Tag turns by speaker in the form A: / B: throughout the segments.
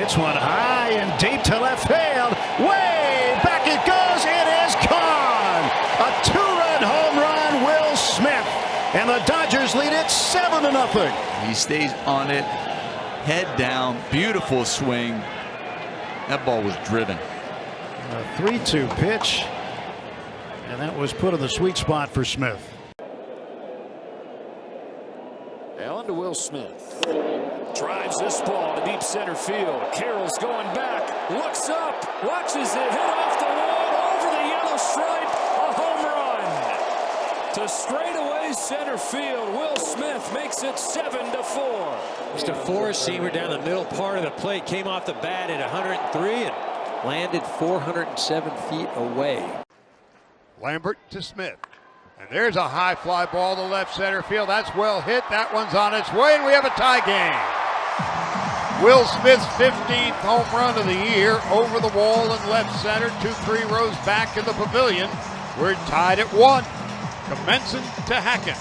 A: Hits one high and deep to left field. Way back it goes. It is gone. A two-run home run, Will Smith. And the Dodgers lead it 7-0.
B: He stays on it, head down, beautiful swing. That ball was driven.
A: A 3-2 pitch. And that was put in the sweet spot for Smith.
C: On to Will Smith. Drives this ball to deep center field. Carroll's going back. Looks up. Watches it hit off the wall over the yellow stripe. A home run to straightaway center field. Will Smith makes it 7-4.
D: Just a four-seamer down the middle part of the plate. Came off the bat at 103 and landed 407 feet away.
E: Lambert to Smith. And there's a high fly ball to left center field. That's well hit. That one's on its way, and we have a tie game. Will Smith's 15th home run of the year over the wall in left center, 2-3 rows back in the pavilion. We're tied at 1. Commencing to Hackett.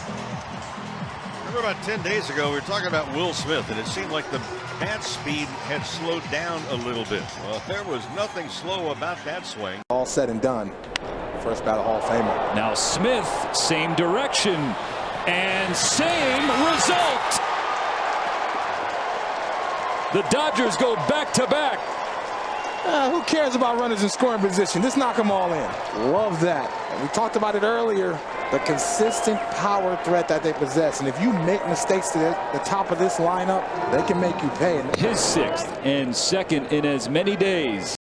F: Remember about 10 days ago, we were talking about Will Smith, and it seemed like the bat speed had slowed down a little bit. Well, there was nothing slow about that swing.
G: All said and done. First ballot Hall of Famer.
C: Now Smith, same direction and same result. The Dodgers go back to back.
G: Who cares about runners in scoring position? Just knock them all in. Love that. And we talked about it earlier. The consistent power threat that they possess. And if you make mistakes to the top of this lineup, they can make you pay.
C: His 6th and 2nd in as many days.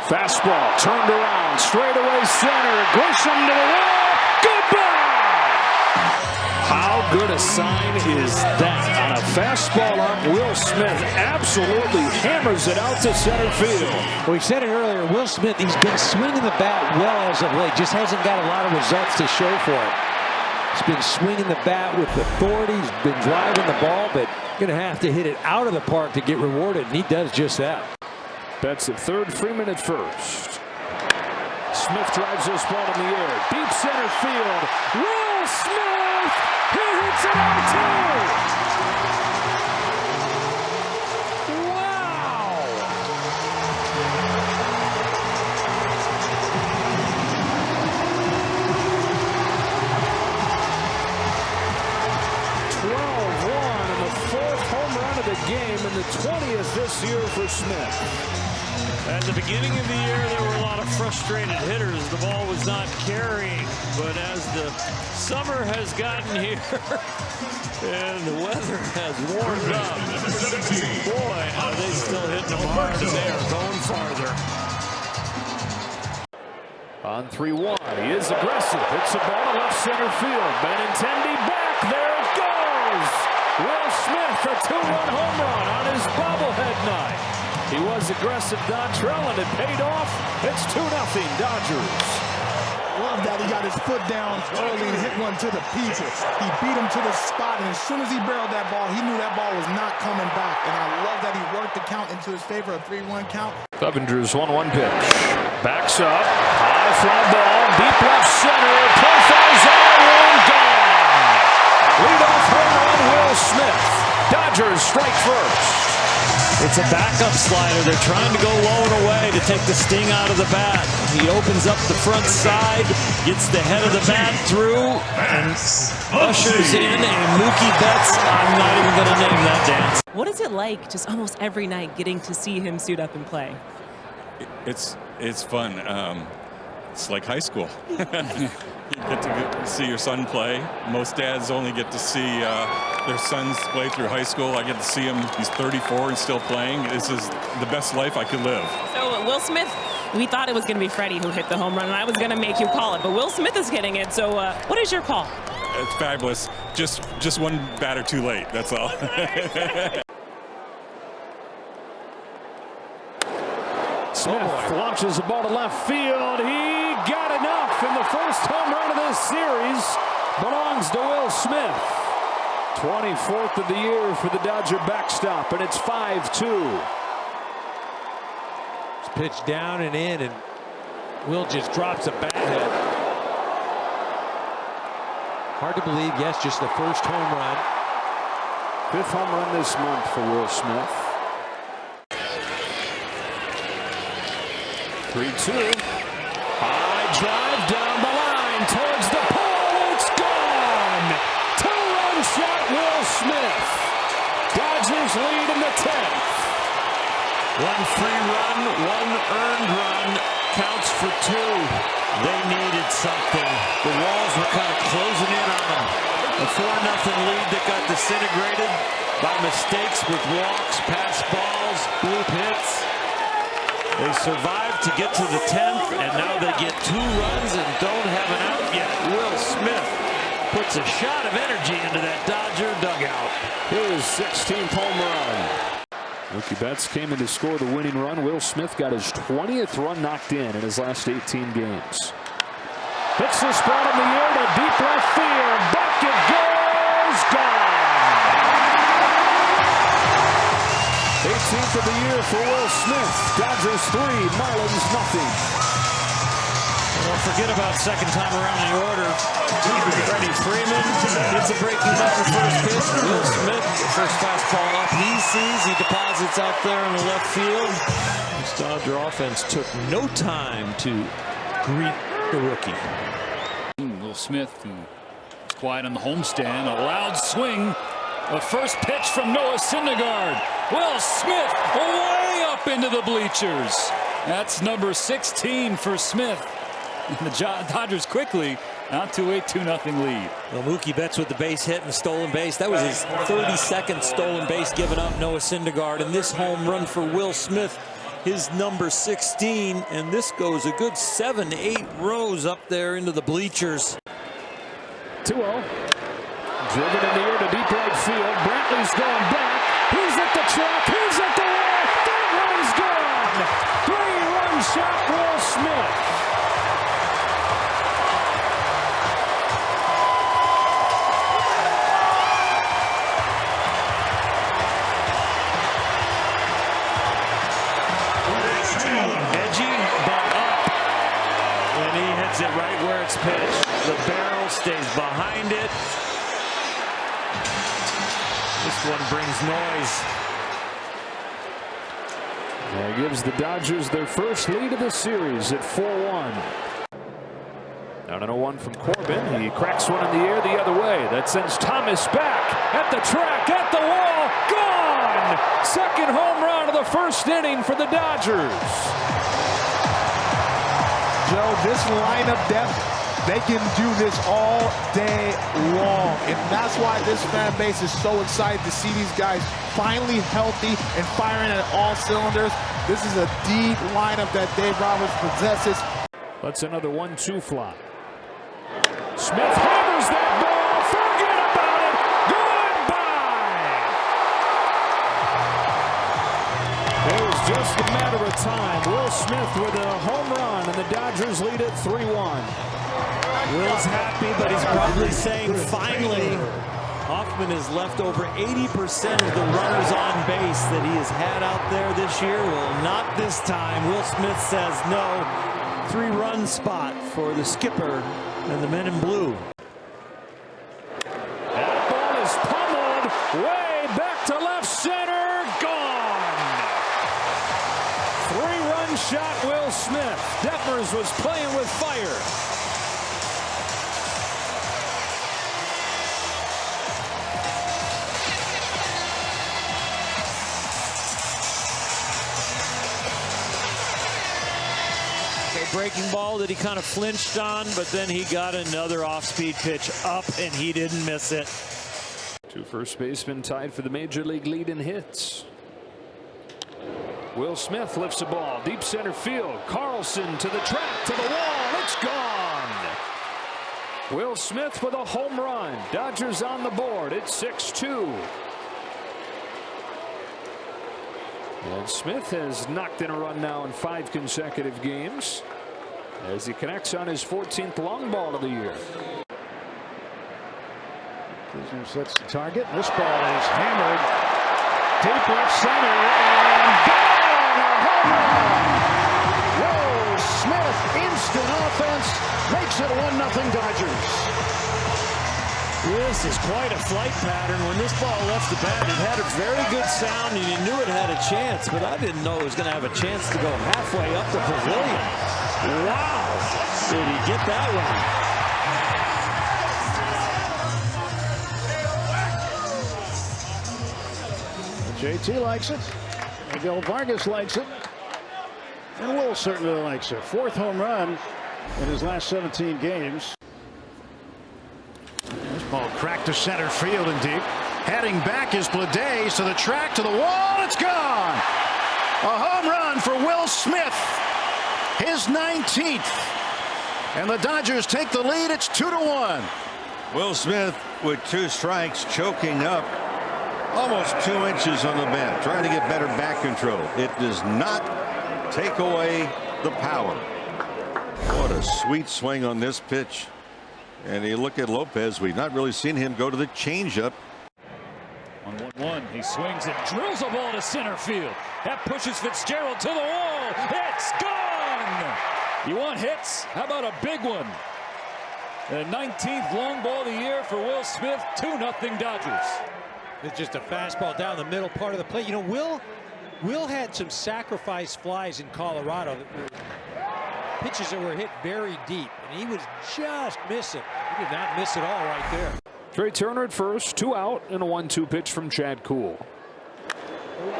C: Fastball turned around, straightaway center, Grisham to the wall, goodbye! How good a sign is that? On a fastball up, Will Smith absolutely hammers it out to center field.
D: Well, we said it earlier, Will Smith, he's been swinging the bat well as of late, just hasn't got a lot of results to show for it. He's been swinging the bat with authority, he's been driving the ball, but going to have to hit it out of the park to get rewarded, and he does just that.
C: Betts at third, Freeman at first. Smith drives this ball in the air. Deep center field. Will Smith! He hits it out too! Wow! And the 4th home run of the game and the 20th this year for Smith.
H: At the beginning of the year, there were a lot of frustrated hitters. The ball was not carrying. But as the summer has gotten here and the weather has warmed up, boy, are they still hitting them hard, and they are going farther.
C: On 3-1, he is aggressive. Hits the ball to left center field. Benintendi back. There it goes. Will Smith, a 2-run home run on his bobblehead night. He was aggressive, Dontrell, and it paid off. It's 2-0 Dodgers.
I: Love that he got his foot down early and hit one to the people. He beat him to the spot, and as soon as he barreled that ball, he knew that ball was not coming back. And I love that he worked the count into his favor, a 3-1 count.
C: Clevenger's 1-1 pitch. Backs up. High fly ball. Deep left center. Profile zone. Gone. Leadoff home run, Will Smith. Dodgers strike first.
H: It's a backup slider. They're trying to go low and away to take the sting out of the bat. He opens up the front side, gets the head of the bat through, and ushers in a Mookie Betts. I'm not even going to name that dance.
J: What is it like just almost every night getting to see him suit up and play?
K: It's fun. It's like high school. You get to see your son play. Most dads only get to see their sons play through high school. I get to see him. He's 34 and still playing. This is the best life I could live.
J: So Will Smith, we thought it was going to be Freddie who hit the home run, and I was going to make you call it, but Will Smith is hitting it. So what is your call?
K: It's fabulous. Just one batter too late. That's all.
C: Smith launches the ball to left field. He got enough, and the first home run of this series belongs to Will Smith. 24th of the year for the Dodger backstop, and it's 5-2.
D: It's pitched down and in, and Will just drops a bat head. Hard to believe, yes, just the first home run.
C: 5th home run this month for Will Smith. 3-2. High drive down the line towards the pole. It's gone. Two-run shot, Will Smith. Dodgers lead in the 10th.
H: One free run, one earned run, counts for two. They needed something. The walls were kind of closing in on them. A 4-0 lead that got disintegrated by mistakes with walks, pass balls, bloop hits. They survived to get to the 10th, and now they get 2 runs and don't have an out yet. Will Smith puts a shot of energy into that Dodger dugout.
C: His 16th home run. Mookie Betts came in to score the winning run. Will Smith got his 20th run knocked in his last 18 games. Hits this ball in the air to deep left field. Back it goes. Gone. 18th of the year for Will Smith. Dodgers 3, Marlins nothing.
H: Don't forget about second time around the order. Freddie Freeman gets a breaking ball in the first pitch. Will Smith, the first fastball up he sees. He deposits out there in the left field. This Dodger offense took no time to greet the rookie.
C: Will Smith, who was quiet on the homestand, a loud swing. The first pitch from Noah Syndergaard. Will Smith way up into the bleachers. That's number 16 for Smith. And the Dodgers quickly out to a 2-0 lead.
H: Well, Mookie Betts with the base hit and stolen base. That was his 32nd stolen base given up, Noah Syndergaard. And this home run for Will Smith, his number 16. And this goes a good 7-8 rows up there into the bleachers.
C: 2-0. Driven in the air to deep right field. Brantley's going back. He's at the track. He's at the wall. That one's gone. 3-run shot, Will Smith.
H: It right where it's pitched. The barrel stays behind it. This one brings noise.
C: That gives the Dodgers their first lead of the series at 4-1. Down on a 1 from Corbin. He cracks one in the air the other way. That sends Thomas back at the track, at the wall. Gone! Second home run of the first inning for the Dodgers.
I: Joe, this lineup depth, they can do this all day long. And that's why this fan base is so excited to see these guys finally healthy and firing at all cylinders. This is a deep lineup that Dave Roberts possesses.
C: That's another 1-2 fly. Smith hammers that ball. Forget about it. Goodbye. It was just a matter of time. Will Smith with a home run, and the Dodgers lead at 3-1.
H: Will's happy, but he's probably saying finally. Hoffman has left over 80% of the runners on base that he has had out there this year. Well, not this time. Will Smith says no. 3-run spot for the skipper and the men in blue.
C: That ball is pummeled way back to left center. Gone. 3-run shot, Will Smith. Detmers was playing with fire.
H: Breaking ball that he kind of flinched on, but then he got another off-speed pitch up, and he didn't miss it.
C: 2 first basemen tied for the major league lead in hits. Will Smith lifts a ball deep center field. Carlson to the track, to the wall. It's gone. Will Smith with a home run. Dodgers on the board. It's 6-2. And Smith has knocked in a run now in 5 consecutive games as he connects on his 14th long ball of the year.
A: Kisner sets the target. This ball is hammered deep left center and down, a home run. Will Smith, instant offense, makes it 1-0 Dodgers.
H: This is quite a flight pattern. When this ball left the bat, it had a very good sound, and you knew it had a chance, but I didn't know it was going to have a chance to go halfway up the pavilion. Wow! Did he get that one?
A: JT likes it. Miguel Vargas likes it. And Will certainly likes it. 4th home run in his last 17 games. This ball cracked to center field and deep. Heading back is Bleday to the track, to the wall. It's gone. A home run for Will Smith. His 19th. And the Dodgers take the lead. It's 2-1.
F: Will Smith with 2 strikes, choking up almost 2 inches on the bat, trying to get better back control. It does not take away the power. What a sweet swing on this pitch. And you look at Lopez, we've not really seen him go to the changeup.
C: On 1-1, he swings and drills a ball to center field. That pushes Fitzgerald to the wall. It's gone! You want hits? How about a big one? The 19th long ball of the year for Will Smith. 2-0 Dodgers.
D: It's just a fastball down the middle part of the plate. You know, Will had some sacrifice flies in Colorado. Pitches that were hit very deep, and he was just missing. He did not miss at all right there.
C: Trey Turner at first, 2 out, and a 1-2 pitch from Chad Kuhl.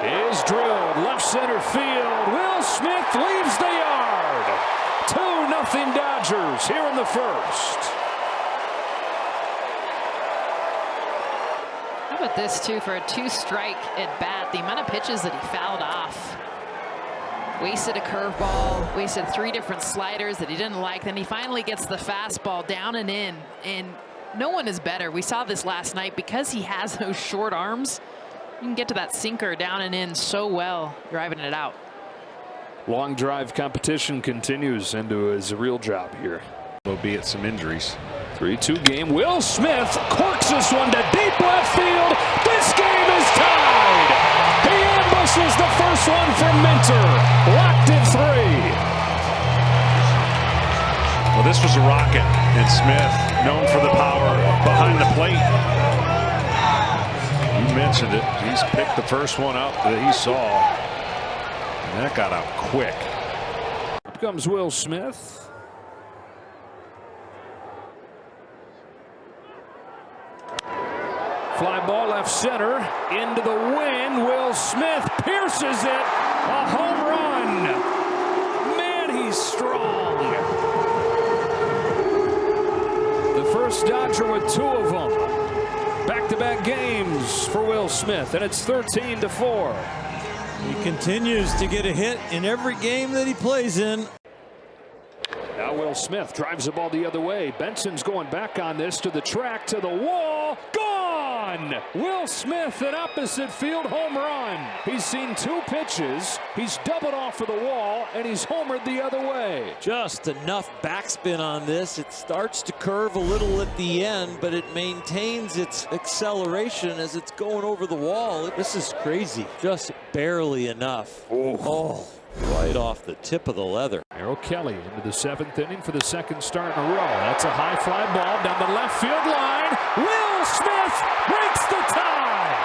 C: Is drilled left center field. Will Smith leaves the yard. 2-0 Dodgers here in the first.
L: How about this too for a 2-strike at bat? The amount of pitches that he fouled off. Wasted a curveball, wasted 3 different sliders that he didn't like. Then he finally gets the fastball down and in, and no one is better. We saw this last night because he has those short arms. You can get to that sinker down and in so well, driving it out.
C: Long drive competition continues into his real job here.
A: Albeit some injuries.
C: 3-2 game. Will Smith corks this one to deep left field. This game is tied. He ambushes the first one from Minter. Locked at 3.
A: Well, this was a rocket, and Smith, known for the power behind the plate. You mentioned it. He's picked the first one up that he saw. And that got out quick.
C: Up comes Will Smith. Fly ball left center into the wind. Will Smith pierces it. A home run. Man, he's strong. The first Dodger with 2 of them. Back-to-back games for Will Smith, and it's 13-4.
H: He continues to get a hit in every game that he plays in.
C: Now Will Smith drives the ball the other way. Benson's going back on this to the track, to the wall. Gone! Will Smith, an opposite field home run. He's seen 2 pitches. He's doubled off of the wall, and he's homered the other way.
H: Just enough backspin on this. It starts to curve a little at the end, but it maintains its acceleration as it's going over the wall. This is crazy. Just barely enough. Oh, right off the tip of the leather.
C: Merrill Kelly into the 7th inning for the 2nd start in a row. That's a high fly ball down the left field line. Will Smith breaks the tie.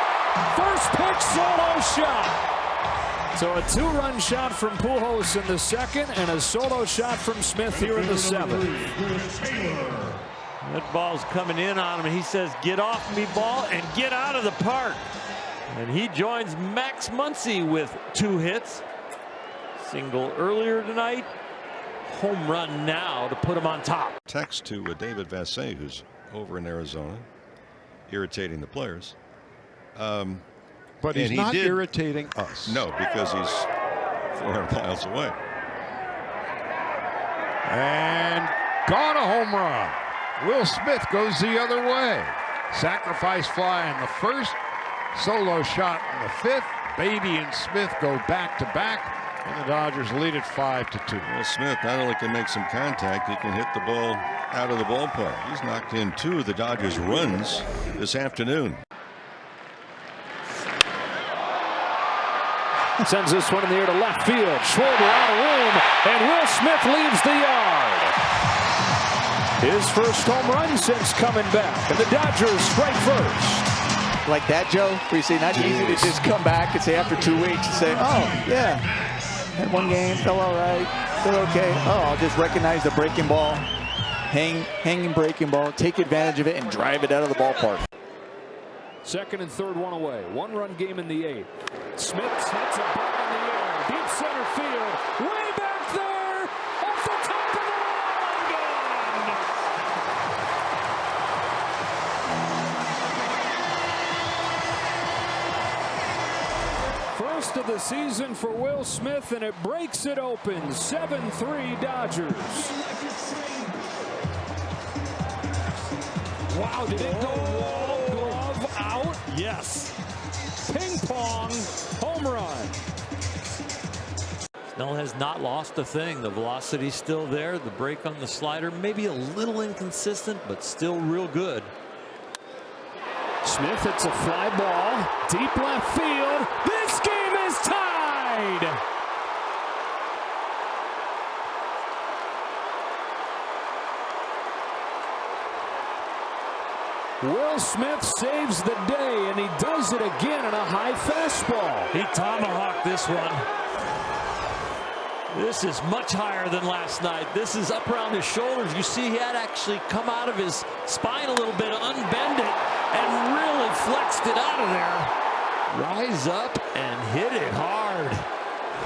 C: First pitch solo shot. So a 2-run shot from Pujols in the 2nd and a solo shot from Smith here in the 7th.
H: That ball's coming in on him, and he says, "Get off me, ball, and get out of the park." And he joins Max Muncy with 2 hits. Single earlier tonight. Home run now to put him on top.
F: Text to David Vassay, who's over in Arizona, irritating the players.
E: But he's not irritating us.
F: No, because he's 400 miles away.
E: And gone, a home run. Will Smith goes the other way. Sacrifice fly in the 1st, solo shot in the 5th. Beatty and Smith go back to back. And the Dodgers lead it 5-2.
F: Well, Smith not only can make some contact, he can hit the ball out of the ballpark. He's knocked in 2 of the Dodgers' runs this afternoon.
C: Sends this one in the air to left field. Schwarber out of room, and Will Smith leaves the yard. His first home run since coming back, and the Dodgers strike first.
B: Like that, Joe, where you say not easy to just come back and say after 2 weeks and say, oh, yeah, had one game, felt all right, feel okay. Oh, I'll just recognize the breaking ball, hanging breaking ball, take advantage of it, and drive it out of the ballpark.
C: Second and third, one away. One-run game in the 8th. Smith hits a ball in the air, deep center field, way back there, off the top of the wall, gone. First of the season for Will Smith, and it breaks it open. 7-3 Dodgers. Wow, did it go wall glove out? Yes. Ping pong home run.
H: Snell has not lost a thing. The velocity's still there. The break on the slider maybe a little inconsistent, but still real good.
C: Smith hits a fly ball, deep left field. This game is tied. Will Smith saves the day, and he does it again on a high fastball.
H: He tomahawked this one. This is much higher than last night. This is up around his shoulders. You see he had actually come out of his spine a little bit, unbend it, and really flexed it out of there. Rise up and hit it hard.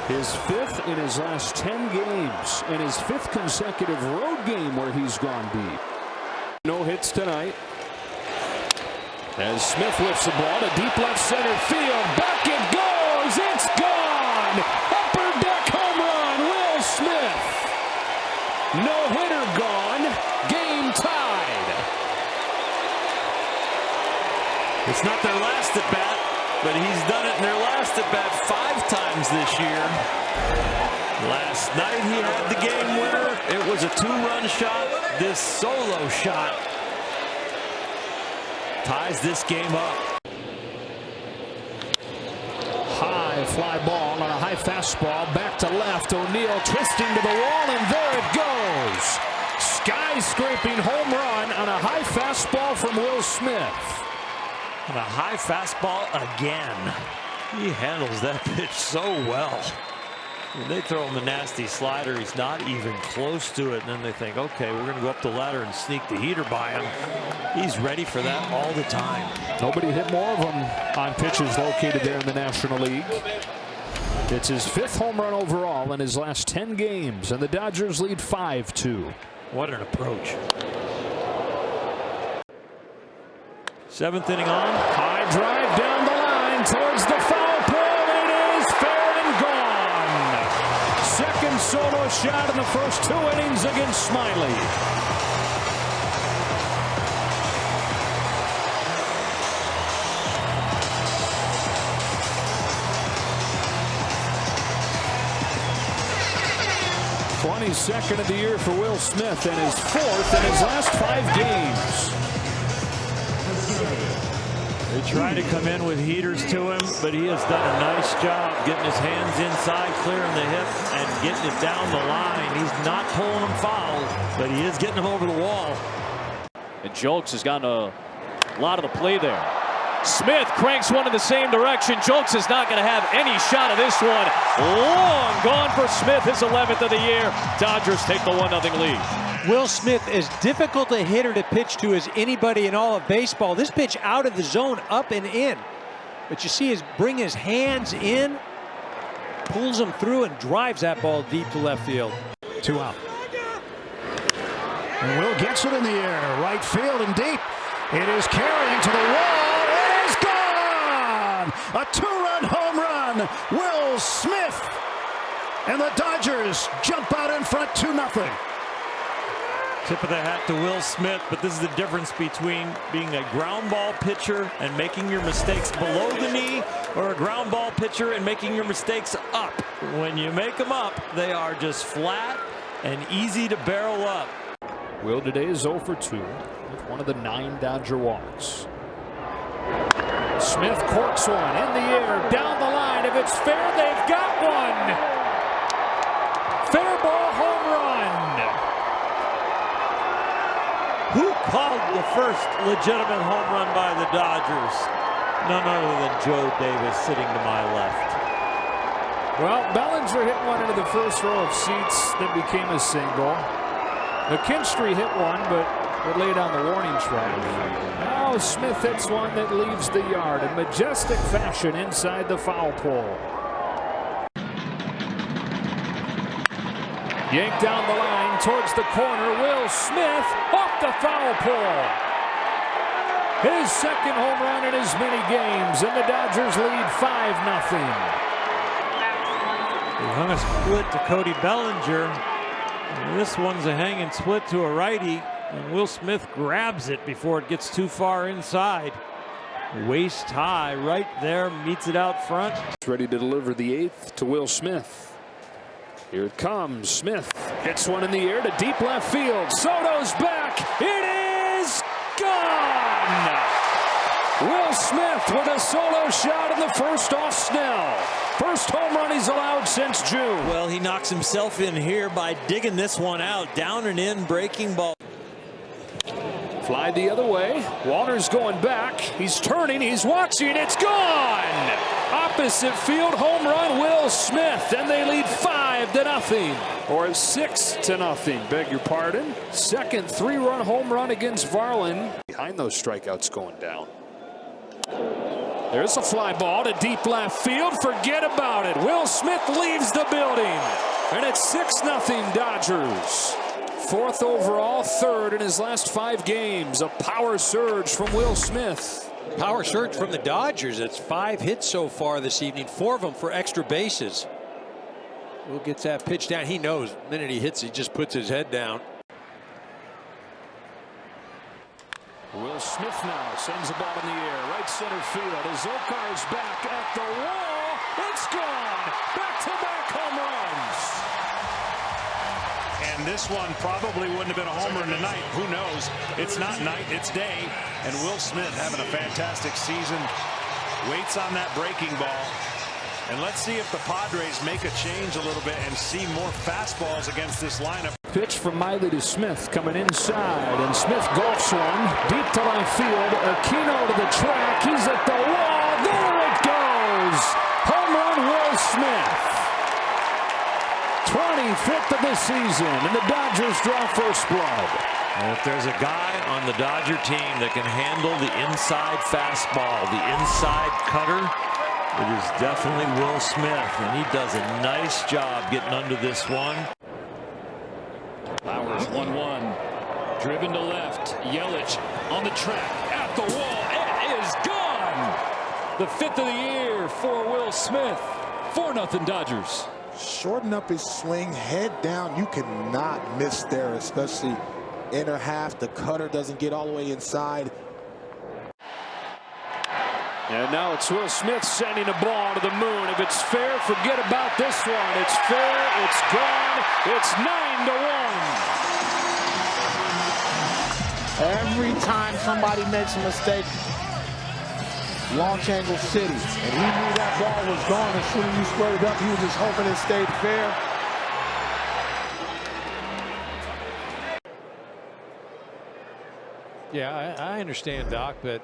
C: His 5th in his last 10 games, and his 5th consecutive road game where he's gone deep. No hits tonight. As Smith lifts the ball to deep left center field. Back it goes. It's gone. Upper deck home run. Will Smith. No hitter gone. Game tied.
H: It's not their last at bat, but he's done it in their last at bat 5 times this year. Last night he had the game winner. It was a 2-run shot. This solo shot ties this game up.
C: High fly ball on a high fastball. Back to left. O'Neill twisting to the wall, and there it goes. Skyscraping home run on a high fastball from Will Smith.
H: And a high fastball again. He handles that pitch so well. When they throw him the nasty slider, he's not even close to it. And then they think, okay, we're going to go up the ladder and sneak the heater by him. He's ready for that all the time.
C: Nobody hit more of them on pitches located there in the National League. It's his 5th home run overall in his last 10 games, and the Dodgers lead 5-2.
H: What an approach. 7th inning on.
C: High drive down the line towards the foul pole. It is fair and gone. Second solo shot in the first 2 innings against Smiley. '22nd of the year for Will Smith, and his 4th in his last 5 games.
H: They try to come in with heaters to him, but he has done a nice job getting his hands inside, clearing the hip, and getting it down the line. He's not pulling them foul, but he is getting them over the wall.
M: And Jolks has gotten a lot of the play there. Smith cranks one in the same direction. Jolks is not going to have any shot of this one. Long gone for Smith, his 11th of the year. Dodgers take the 1-0 lead.
D: Will Smith, as difficult a hitter to pitch to as anybody in all of baseball. This pitch out of the zone, up and in. But you see his bring his hands in, pulls them through, and drives that ball deep to left field.
A: 2 out. And Will gets it in the air, right field and deep. It is carrying to the wall. It is gone! A 2-run home run. Will Smith. And the Dodgers jump out in front 2-0.
H: Tip of the hat to Will Smith, but this is the difference between being a ground ball pitcher and making your mistakes below the knee, or a ground ball pitcher and making your mistakes up. When you make them up, they are just flat and easy to barrel up.
C: Will today is 0 for 2 with one of the 9 Dodger walks. Smith corks one in the air, down the line. If it's fair, they've got one. Fair ball home run.
N: the first legitimate home run by the Dodgers. None other than Joe Davis sitting to my left.
C: Well, Bellinger hit one into the first row of seats that became a single. McKinstry hit one, but it laid on the warning track. Now Smith hits one that leaves the yard in majestic fashion inside the foul pole. Yanked down the line towards the corner. Will Smith off the foul pole. His second home run in as many games, and the Dodgers lead 5-0.
N: He hung a split to Cody Bellinger. And this one's a hanging split to a righty, and Will Smith grabs it before it gets too far inside. Waist high right there, meets it out front.
C: Ready to deliver the eighth to Will Smith. Here it comes. Smith hits one in the air to deep left field. Soto's back. It is gone. Will Smith with a solo shot in the first off Snell. First home run he's allowed since June.
N: Well, he knocks himself in here by digging this one out. Down and in, breaking ball.
C: Fly the other way. Walner's going back. He's turning. He's watching. It's gone. Opposite field home run, Will Smith, and they lead 5-0 or 6-0. Beg your pardon. Second three-run home run against Varlin. Behind those strikeouts going down. There's a fly ball to deep left field. Forget about it. Will Smith leaves the building, and it's 6-0 Dodgers. Fourth overall, third in his last 5 games. A power surge from Will Smith.
D: Power surge from the Dodgers. It's 5 hits so far this evening, 4 of them for extra bases. Will gets that pitch down. He knows the minute he hits, he just puts his head down.
C: Will Smith now sends the ball in the air. Right center field. Azokar's back at the wall. It's gone. Back-to-back home runs.
O: And this one probably wouldn't have been a home run tonight. Who knows? It's not night, it's day. And Will Smith having a fantastic season. Waits on that breaking ball. And let's see if the Padres make a change a little bit and see more fastballs against this lineup.
C: Pitch from Miley to Smith coming inside. And Smith golfs one deep to left field. Aquino to the track. He's at the wall. There it goes. Home run, Will Smith. 25th of the season, and the Dodgers draw first blood.
N: And if there's a guy on the Dodger team that can handle the inside fastball, the inside cutter, it is definitely Will Smith, and he does a nice job getting under this one.
C: Flowers 1-1. Driven to left. Yelich on the track. At the wall. It is gone. The 5th of the year for Will Smith. 4-0 Dodgers.
G: Shorten up his swing, head down. You cannot miss there, especially inner half. The cutter doesn't get all the way inside.
C: And now it's Will Smith sending a ball to the moon. If it's fair, forget about this one. It's fair. It's gone. It's 9-1.
G: Every time somebody makes a mistake, Launch Angle City, and he knew that ball was gone as soon as he squared it up. He was just hoping it stayed fair.
D: Yeah, I understand, Doc, but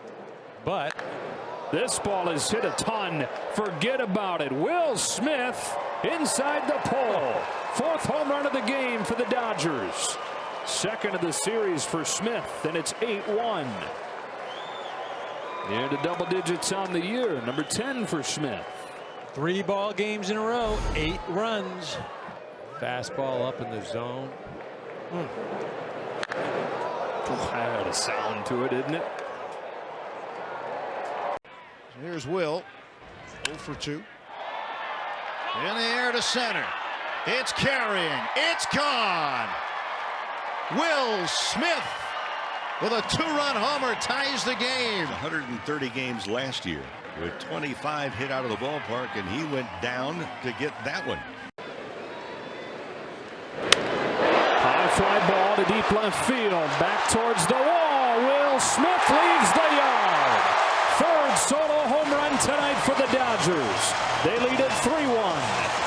C: this ball is hit a ton. Forget about it. Will Smith inside the pole. 4th home run of the game for the Dodgers. 2nd of the series for Smith, and it's 8-1. Into double digits on the year. Number 10 for Smith.
D: 3 ball games in a row, 8 runs. Fastball up in the zone.
C: Had a sound to it, isn't it?
A: Here's Will. 0 for 2. In the air to center. It's carrying. It's gone. Will Smith with a 2-run homer ties the game.
F: 130 games last year with 25 hit out of the ballpark, and he went down to get that one.
C: High fly ball to deep left field. Back towards the wall. Will Smith leaves the yard. 3rd solo home run tonight for the Dodgers. They lead at 3-1.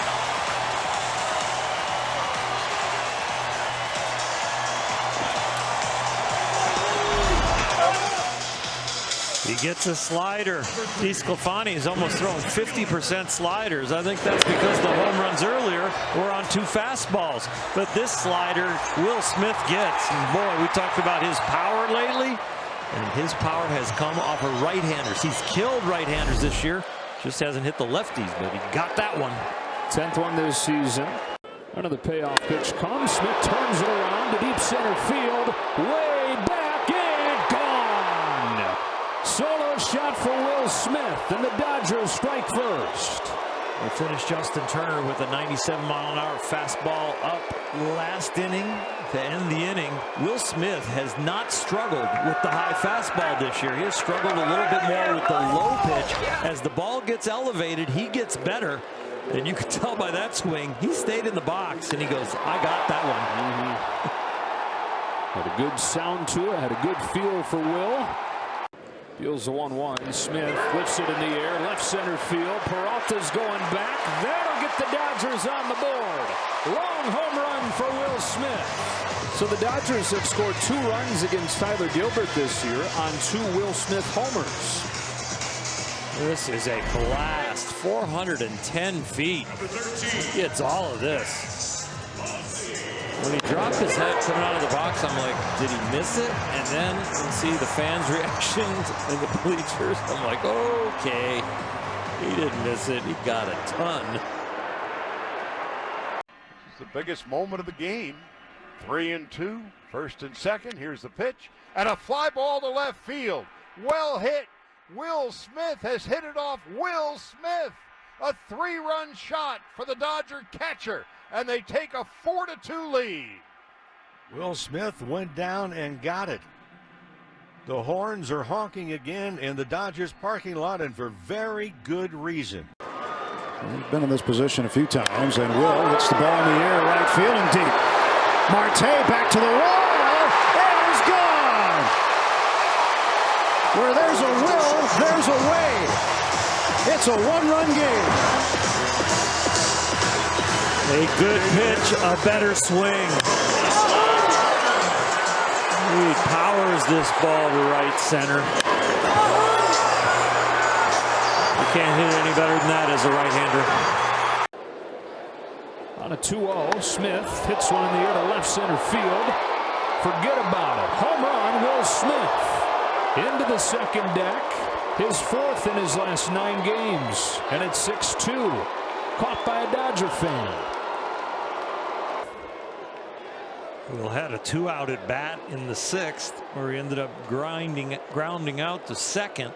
N: He gets a slider. DeSclafani has almost thrown 50% sliders. I think that's because the home runs earlier were on 2 fastballs. But this slider, Will Smith gets. And boy, we talked about his power lately. And his power has come off of right-handers. He's killed right-handers this year. Just hasn't hit the lefties, but he got that one.
C: 10th one this season. Another payoff pitch comes. Smith turns it around to deep center field. Way back and gone. Solo shot for Will Smith, and the Dodgers strike first.
N: They finished Justin Turner with a 97-mile-an-hour fastball up last inning to end the inning. Will Smith has not struggled with the high fastball this year. He has struggled a little bit more with the low pitch. As the ball gets elevated, he gets better. And you can tell by that swing, he stayed in the box, and he goes, I got that one.
C: Had a good sound to it, had a good feel for Will. Deals the 1-1. Smith lifts it in the air, left center field. Peralta's going back. That'll get the Dodgers on the board. Long home run for Will Smith. So the Dodgers have scored 2 runs against Tyler Gilbert this year on 2 Will Smith homers.
N: This is a blast. 410 feet. He gets all of this. When he dropped his head coming out of the box, I'm like, did he miss it? And then you see the fans' reactions in the bleachers. I'm like, okay, he didn't miss it. He got a ton.
E: This is the biggest moment of the game. 3-2, first and second. Here's the pitch. And a fly ball to left field. Well hit. Will Smith has hit it off. Will Smith. A 3-run shot for the Dodger catcher. And they take a 4-2 lead.
F: Will Smith went down and got it. The horns are honking again in the Dodgers parking lot, and for very good reason.
A: He's been in this position a few times, and Will hits the ball in the air, right field and deep. Marte back to the wall, and he's gone. Where there's a Will, there's a way. It's a 1-run game.
N: A good pitch, a better swing. He powers this ball to right center. You can't hit it any better than that as a right-hander.
C: On a 2-0, Smith hits one in the air to left center field. Forget about it. Home run, Will Smith. Into the second deck. His 4th in his last 9 games. And it's 6-2. Caught by a Dodger fan.
N: Will had a 2-out at bat in the 6th, where he ended up grounding out to second.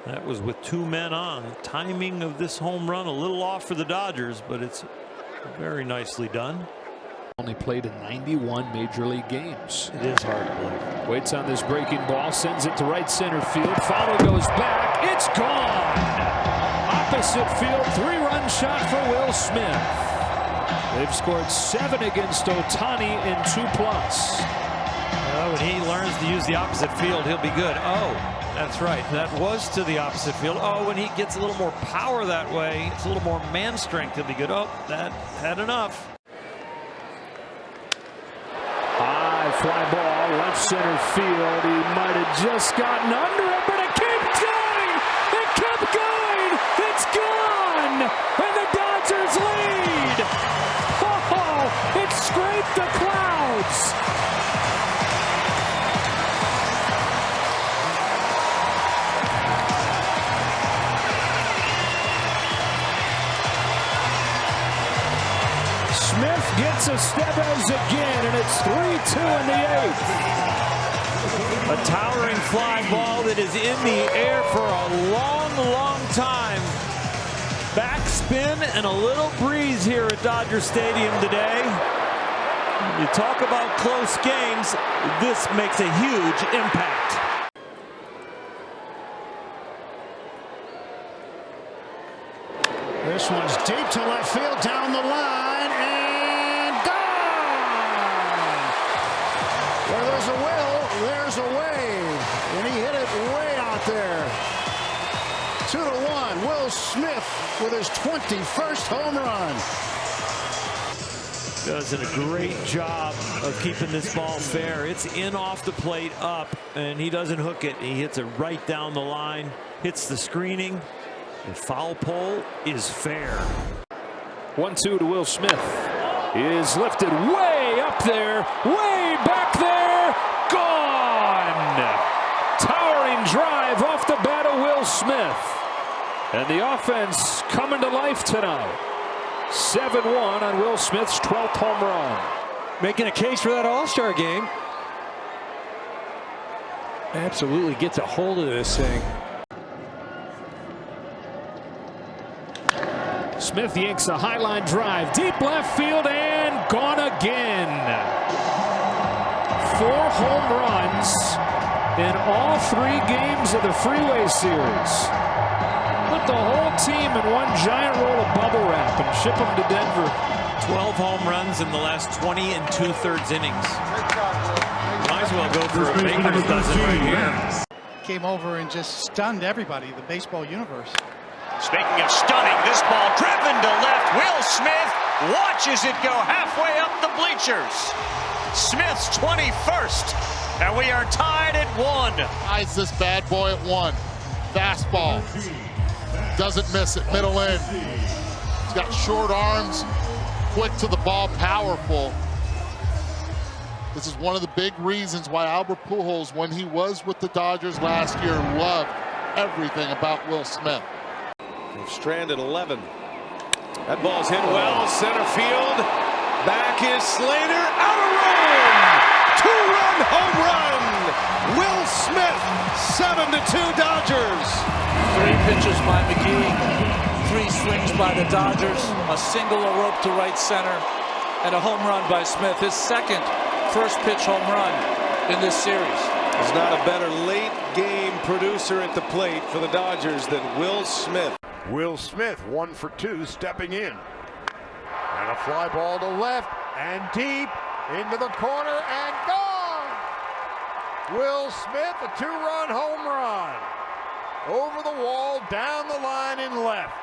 N: That was with 2 men on. Timing of this home run a little off for the Dodgers, but it's very nicely done.
C: Only played in 91 major league games.
N: It is hard to believe.
C: Waits on this breaking ball, sends it to right center field. Follow goes back. It's gone. Opposite field, 3-run shot for Will Smith. They've scored 7 against Ohtani in 2+.
N: Well, when he learns to use the opposite field, he'll be good. Oh, that's right. That was to the opposite field. Oh, when he gets a little more power that way, it's a little more man strength, he'll be good. Oh, that had enough.
C: High fly ball, left center field. He might have just gotten under it, but it kept going. It kept going. It's gone. And the Dodgers lead. Oh, it scraped the clouds. Smith gets a step as again, and it's 3-2 in the 8th.
N: A towering fly ball that is in the air for a long time. Backspin and a little breeze here at Dodger Stadium today. You talk about close games, this makes a huge impact.
A: This one's deep to left field, down the line, and gone! Where there's a will, there's a way. And he hit it way out there. 2-1, Will Smith with his 21st home run.
N: Does a great job of keeping this ball fair. It's in off the plate up, and he doesn't hook it. He hits it right down the line, hits the screening. The foul pole is fair.
C: 1-2 to Will Smith. Is lifted way up there, way back there, gone! Towering drive off the bat of Will Smith. And the offense coming to life tonight. 7-1 on Will Smith's 12th home run.
D: Making a case for that All-Star game. Absolutely gets a hold of this thing.
C: Smith yanks a highline drive, deep left field, and gone again. 4 home runs in all 3 games of the Freeway Series. Put the whole team in one giant roll of bubble wrap and ship them to Denver.
N: 12 home runs in the last 20 2/3 innings. Might as well go for a Baker's dozen right here.
P: Came over and just stunned everybody, the baseball universe.
Q: Speaking of stunning, this ball driven to left. Will Smith watches it go halfway up the bleachers. Smith's 21st, and we are tied at 1.
R: Eyes this bad boy at 1. Fastball. Doesn't miss it, middle in. He's got short arms, quick to the ball, powerful. This is one of the big reasons why Albert Pujols, when he was with the Dodgers last year, loved everything about Will Smith.
S: They've stranded 11. That ball's hit well, center field. Back is Slater, out of room! 2-run home run! Will Smith, 7-2 Dodgers.
T: 3 pitches by McGee, 3 swings by the Dodgers, a single, a rope to right center, and a home run by Smith. His second first pitch home run in this series.
S: There's not a better late game producer at the plate for the Dodgers than Will Smith.
E: Will Smith 1 for 2 stepping in. And a fly ball to left and deep into the corner and gone. Will Smith, a 2-run home run. Over the wall, down the line and left.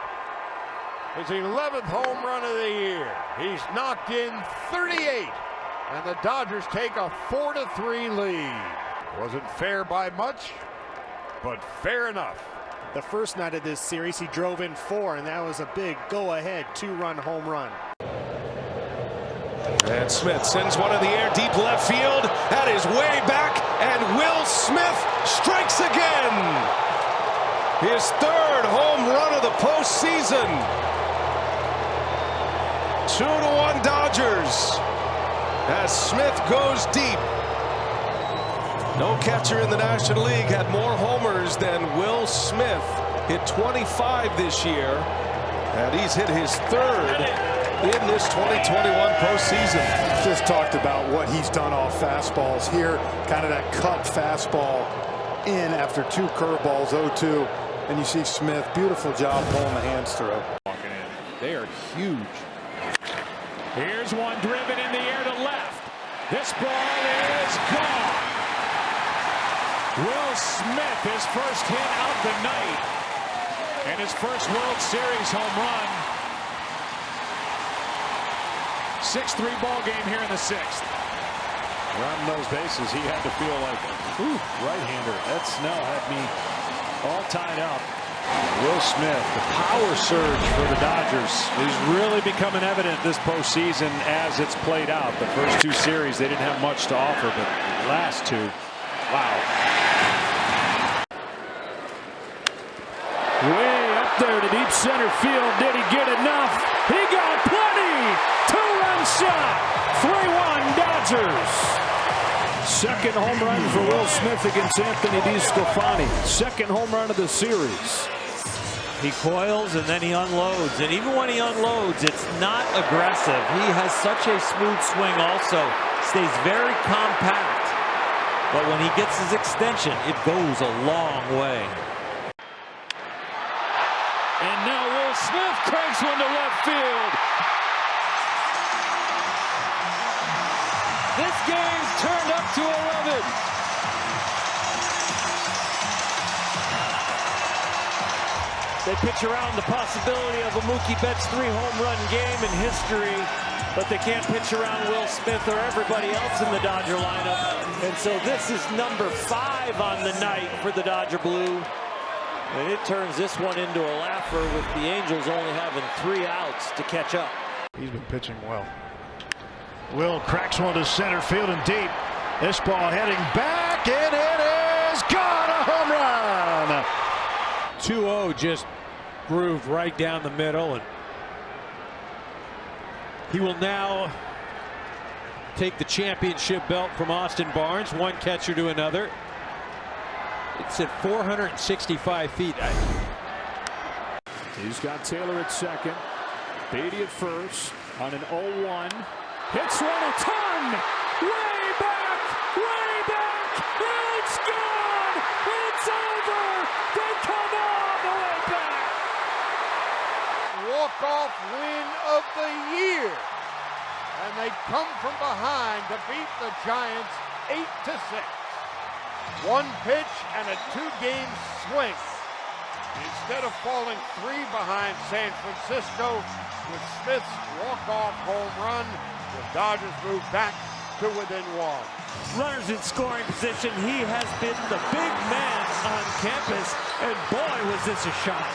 E: His 11th home run of the year. He's knocked in 38. And the Dodgers take a 4-3 lead. Wasn't fair by much, but fair enough.
U: The first night of this series, he drove in 4, and that was a big go-ahead 2-run home run.
S: And Smith sends one in the air, deep left field. That is way back, and Will Smith strikes again. His 3rd home run of the postseason. 2-1 Dodgers as Smith goes deep. No catcher in the National League had more homers than Will Smith. Hit 25 this year, and he's hit his 3rd in this 2021 postseason.
V: Just talked about what he's done off fastballs here. Kind of that cut fastball in after 2 curveballs, 0-2. And you see Smith, beautiful job pulling the hands through.
N: Walking in. They are huge. Here's one driven in the air to left. This ball is gone. Will Smith, his first hit of the night, and his first World Series home run. 6-3 ball game here in the 6th.
A: Around those bases, he had to feel like, ooh, right-hander. That Snell had me all tied up. Will Smith, the power surge for the Dodgers is really becoming evident this postseason as it's played out. The first 2 series, they didn't have much to offer, but the last 2, wow.
C: Way up there to deep center field. Did he get enough? He got plenty. 2-run shot. 3-1 Dodgers. Second home run for Will Smith against Anthony DeSclafani. Second home run of the series.
N: He coils and then he unloads. And even when he unloads, it's not aggressive. He has such a smooth swing also. Stays very compact. But when he gets his extension, it goes a long way.
C: And now Will Smith cranks one to left field.
T: This game's turned up to 11. They pitch around the possibility of a Mookie Betts 3-home run game in history.
N: but they can't pitch around Will Smith or everybody else in the Dodger lineup. And so this is number 5 on the night for the Dodger Blue. And it turns this one into a laugher with the Angels only having 3 outs to catch up.
A: He's been pitching well. Will cracks one to center field and deep. This ball heading back, and it is gone. A home run.
D: 2-0 just grooved right down the middle, and he will now take the championship belt from Austin Barnes, one catcher to another. It's at 465 feet.
C: He's got Taylor at second, Beatty at first on an 0-1. Hits one a ton. Way back. It's gone. It's over. They come all the way back.
E: Walk-off win of the year. And they come from behind to beat the Giants 8-6. 1 pitch and a 2-game swing. Instead of falling 3 behind San Francisco with Smith's walk-off home run, the Dodgers move back to within 1.
N: Runners in scoring position. He has been the big man on campus, and boy, was this a shot.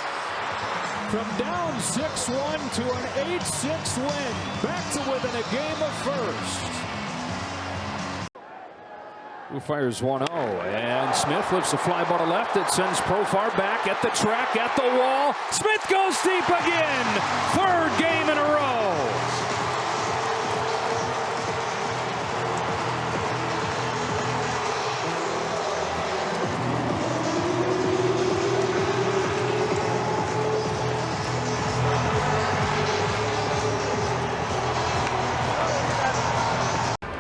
C: From down 6-1 to an 8-6 win, back to within a game of first. Who fires 1-0, and Smith lifts a fly ball to left. It sends Profar back at the track, at the wall. Smith goes deep again. 3rd game in a row.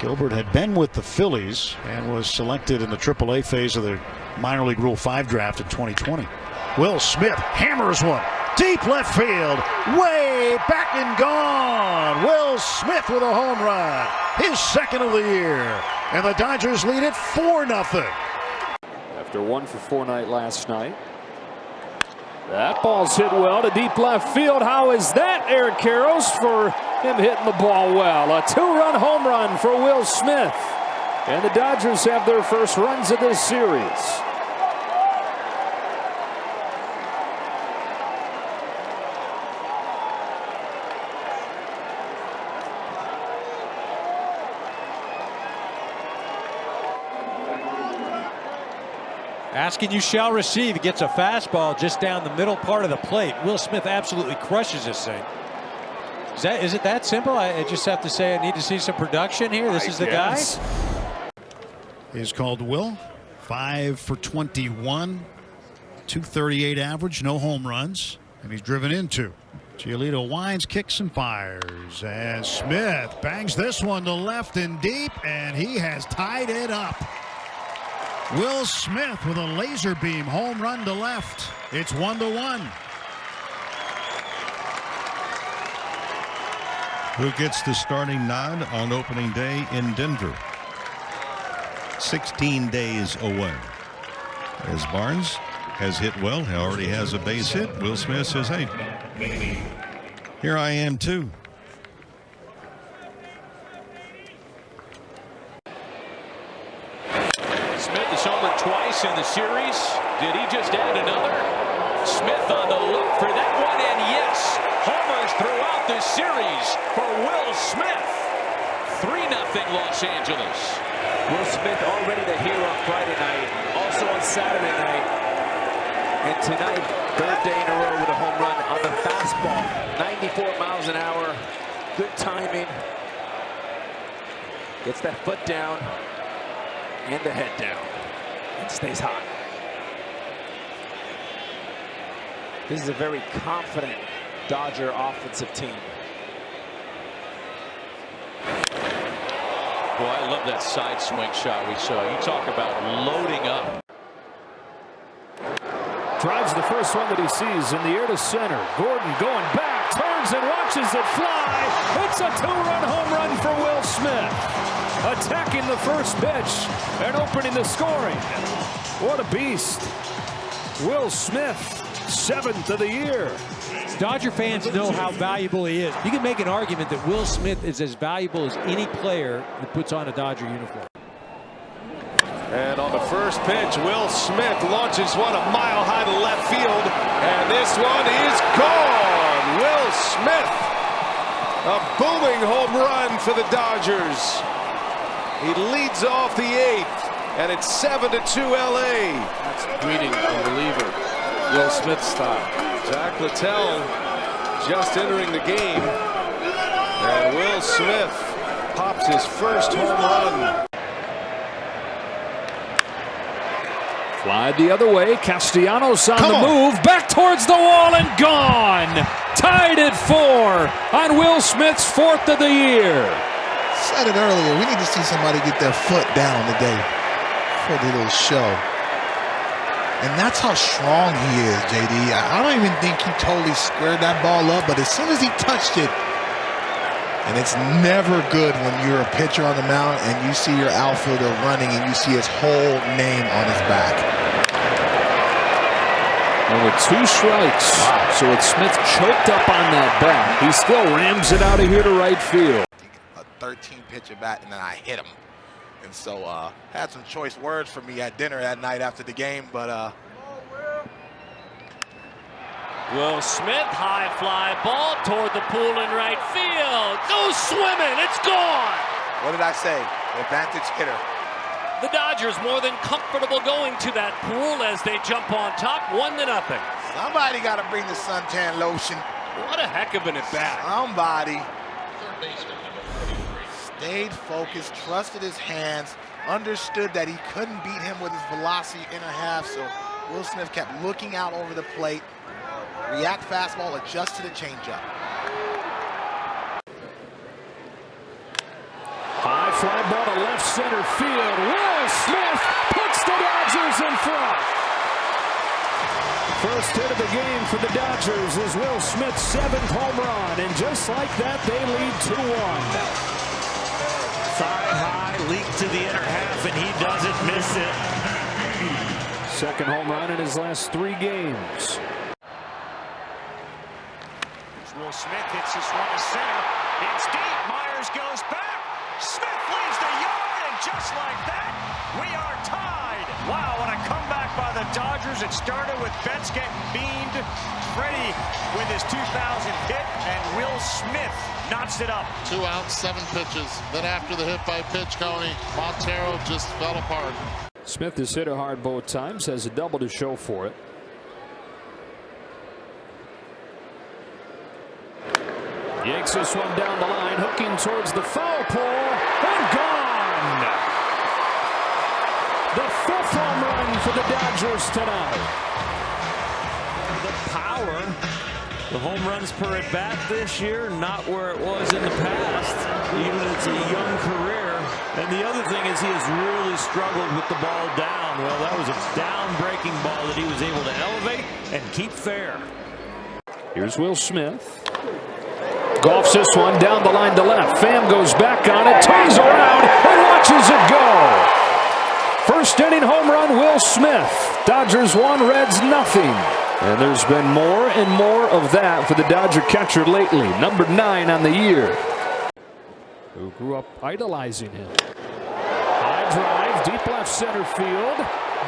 A: Gilbert had been with the Phillies and was selected in the AAA phase of the minor league Rule 5 draft in 2020. Will Smith hammers one. Deep left field. Way back and gone. Will Smith with a home run. His 2nd of the year. And the Dodgers lead it 4-0.
C: After 1 for 4 night last night. That ball's hit well to deep left field. How is that, Eric Karros, for him hitting the ball well? A 2-run home run for Will Smith. And the Dodgers have their first runs of this series.
D: Asking you shall receive. He gets a fastball just down the middle part of the plate. Will Smith absolutely crushes this thing. Is it that simple? I just have to say I need to see some production here. This is the guy.
A: He's called Will. 5 for 21. 238 average. No home runs. And he's driven in 2. Giolito winds, kicks, and fires. And Smith bangs this one to left and deep. And he has tied it up. Will Smith with a laser beam home run to left. It's 1-1.
F: Who gets the starting nod on opening day in Denver? 16 days away. As Barnes has hit well, he already has a base hit. Will Smith says, hey, here I am too.
M: Smith has homered twice in the series. Did he just add another? Smith on the look for that one, and yes, homers throughout this series for Will Smith. 3-0 Los Angeles.
J: Will Smith already the hero on Friday night, also on Saturday night, and tonight, 3rd day in a row with a home run on the fastball. 94 miles an hour, good timing. Gets that foot down and the head down, and stays hot. This is a very confident Dodger offensive team.
M: Boy, I love that side swing shot we saw. You talk about loading up.
C: Drives the first one that he sees in the air to center. Gordon going back, turns and watches it fly. It's a 2-run home run for Will Smith. Attacking the first pitch and opening the scoring. What a beast. Will Smith, 7th of the year.
D: Dodger fans know how valuable he is. You can make an argument that Will Smith is as valuable as any player that puts on a Dodger uniform.
S: And on the first pitch, Will Smith launches one a mile high to left field. And this one is gone. Will Smith, a booming home run for the Dodgers. He leads off the 8th, and it's 7-2 LA.
T: That's greeting a reliever, Will Smith style.
S: Jack Littell just entering the game. And Will Smith pops his first home run.
M: Fly the other way. Castellanos on the move. Back towards the wall and gone. Tied at 4 on Will Smith's 4th of the year.
I: Said it earlier. We need to see somebody get their foot down today for the little show. And that's how strong he is, JD. I don't even think he totally squared that ball up, but as soon as he touched it, and it's never good when you're a pitcher on the mound and you see your outfielder running and you see his whole name on his back.
M: And with 2 strikes, so it's Smith choked up on that bat. He still rams it out of here to right field.
I: A 13-pitch at bat, and then I hit him. And so had some choice words for me at dinner that night after the game, but
H: Will Smith, high fly ball toward the pool in right field. Goes swimming, it's gone.
I: What did I say? Advantage hitter.
H: The Dodgers more than comfortable going to that pool as they jump on top, 1-0.
I: Somebody got to bring the suntan lotion.
H: What a heck of an at-bat.
I: Somebody stayed focused, trusted his hands, understood that he couldn't beat him with his velocity inner half, so Will Smith kept looking out over the plate. React fastball, adjust to the changeup.
M: High fly ball to left center field. Will Smith puts the Dodgers in front. First hit of the game for the Dodgers is Will Smith's 7th home run, and just like that, they lead 2-1.
N: Thigh high, leak to the inner half, and he doesn't miss it.
M: Second home run in his last 3 games.
Q: Will Smith hits this one to center. It's deep. Myers goes back. Smith leaves the yard, and just like that, we are tied. Wow, what a comeback by the Dodgers. It started with Betts getting beamed. Freddie with his 2000 hit, and Will Smith knocks it up.
R: 2 outs, 7 pitches. Then after the hit by pitch, Coney, Montero just fell apart.
M: Smith has hit it hard both times, has a double to show for it. Yanks this one down the line, hooking towards the foul pole, and gone! The 5th home run for the Dodgers tonight.
N: The power, the home runs per at bat this year, not where it was in the past, even it's a young career. And the other thing is he has really struggled with the ball down. Well, that was a down-breaking ball that he was able to elevate and keep fair.
M: Here's Will Smith. Golfs this one down the line to left. Pham goes back on it, turns around, and watches it go. First inning home run, Will Smith. Dodgers 1, Reds nothing. And there's been more and more of that for the Dodger catcher lately. Number 9 on the year. Who grew up idolizing him. High drive, deep left center field.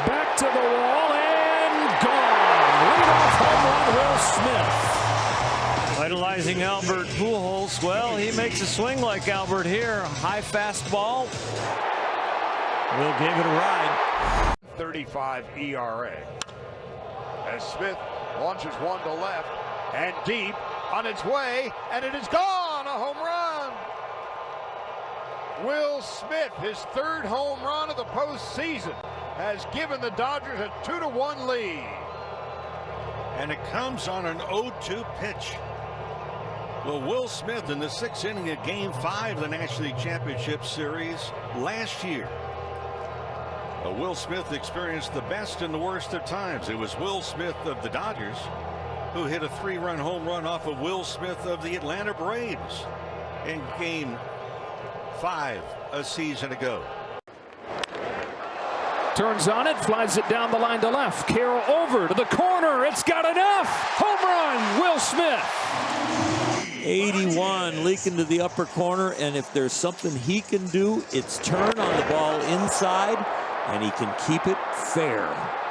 M: Back to the wall, and gone. Leadoff home run, Will Smith.
N: Idolizing Albert Pujols. Well, he makes a swing like Albert here. High fastball. Will give it a ride.
E: 35 ERA. As Smith launches one to left and deep on its way, and it is gone. A home run. Will Smith, his 3rd home run of the postseason, has given the Dodgers a 2-1 lead.
F: And it comes on an 0-2 pitch. Well, Will Smith in the 6th inning of Game 5 of the National League Championship Series last year. Will Smith experienced the best and the worst of times. It was Will Smith of the Dodgers who hit a 3-run home run off of Will Smith of the Atlanta Braves in Game 5 a season ago.
M: Turns on it, flies it down the line to left. Carroll over to the corner. It's got enough. Home run, Will Smith.
N: 81 leaking to the upper corner, and if there's something he can do, it's turn on the ball inside, and he can keep it fair.